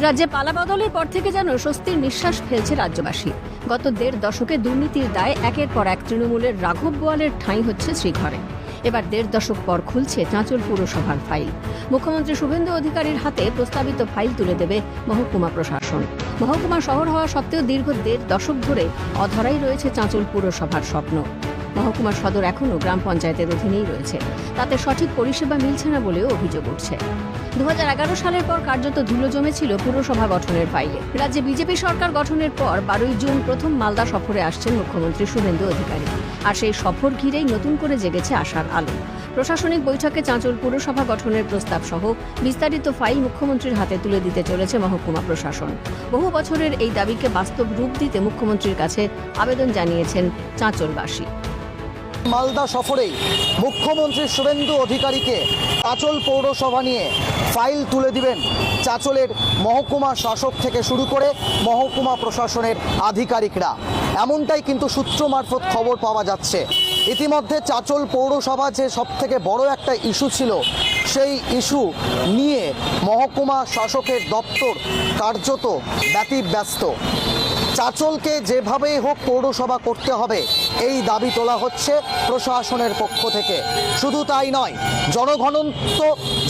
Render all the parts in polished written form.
রাজ্যে পালাবদলের পর থেকে যেন স্বস্তির নিঃশ্বাস ফেলছে রাজ্যবাসী। গত ১.৫ দশকে দুর্নীতির দায়ে একের পর এক তৃণমূলের রাঘব বোয়ালের ঠাঁই হচ্ছে শ্রীঘরে। এবার ১.৫ দশক পর খুলছে চাঁচল পুরসভার ফাইল। মুখ্যমন্ত্রী শুভেন্দু অধিকারীর হাতে প্রস্তাবিত ফাইল তুলে দেবে মহকুমা প্রশাসন। মহকুমা শহর হওয়া সত্ত্বেও দীর্ঘ ১.৫ দশক ধরে অধরাই রয়েছে চাঁচল পুরসভার স্বপ্ন। মহকুমা সদর এখনও গ্রাম পঞ্চায়েতের অধীনেই রয়েছে, তাতে সঠিক পরিষেবা মিলছে না বলেও অভিযোগ উঠছে। ২০১১ সালের পর কার্যত ধুলো জমেছিল পুরসভা গঠনের ফাইলে। রাজ্যে বিজেপি সরকার গঠনের পর ১২ই জুন প্রথম মালদা সফরে আসছেন মুখ্যমন্ত্রী শুভেন্দু অধিকারী। আর সেই সফর ঘিরেই নতুন করে জেগেছে আশার আলো। প্রশাসনিক বৈঠকে চাঁচল পুরসভা গঠনের প্রস্তাব সহ বিস্তারিত ফাইল মুখ্যমন্ত্রীর হাতে তুলে দিতে চলেছে মহকুমা প্রশাসন। বহু বছরের এই দাবিকে বাস্তব রূপ দিতে মুখ্যমন্ত্রীর কাছে আবেদন জানিয়েছেন চাঁচলবাসী। মালদা সফরেই মুখ্যমন্ত্রী শুভেন্দু অধিকারীকে চাঁচল পৌরসভা নিয়ে ফাইল তুলে দিবেন চাঁচলের মহকুমা শাসক থেকে শুরু করে মহকুমা প্রশাসনের আধিকারিকরা। এমনটাই কিন্তু সূত্র মারফত খবর পাওয়া যাচ্ছে। ইতিমধ্যে চাঁচল পৌরসভা যে সবথেকে বড় একটা ইস্যু ছিল, সেই ইস্যু নিয়ে মহকুমা শাসকের দপ্তর কার্যত ব্যতিব্যস্ত। চাঁচলকে যেভাবেই হোক পৌরসভা করতে হবে, এই দাবি তোলা হচ্ছে প্রশাসনের পক্ষ থেকে। শুধু তাই নয়, জনঘনত্ব,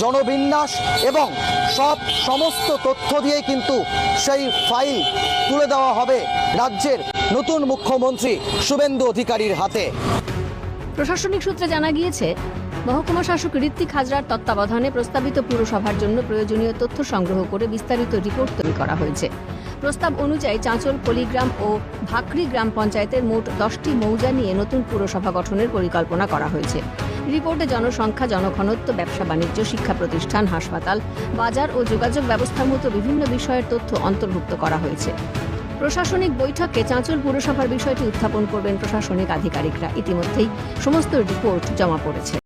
জনবিন্যাস এবং সমস্ত তথ্য দিয়ে কিন্তু সেই ফাইল তুলে দেওয়া হবে রাজ্যের নতুন মুখ্যমন্ত্রী শুভেন্দু অধিকারীর হাতে। প্রশাসনিক সূত্রে জানা গিয়েছে, মহকুমা শাসক ঋত্বিক হাজরার তত্ত্বাবধানে প্রস্তাবিত পুরসভার জন্য প্রয়োজনীয় তথ্য সংগ্রহ করে বিস্তারিত রিপোর্ট তৈরি করা হয়েছে। প্রস্তাব অনুযায়ী চাঁচল, পলিগ্রাম ও ভাকরি গ্রাম পঞ্চায়েতের মোট ১০টি মৌজা নিয়ে নতুন পুরসভা গঠনের পরিকল্পনা করা হয়েছে। রিপোর্টে জনসংখ্যা, জনঘনত্ব, ব্যবসা বাণিজ্য, শিক্ষা প্রতিষ্ঠান, হাসপাতাল, বাজার ও যোগাযোগ ব্যবস্থার মতো বিভিন্ন বিষয়ের তথ্য অন্তর্ভুক্ত করা হয়েছে। প্রশাসনিক বৈঠকে চাঁচল পুরসভার বিষয়টি উত্থাপন করবেন প্রশাসনিক আধিকারিকরা। ইতিমধ্যেই সমস্ত রিপোর্ট জমা পড়েছে।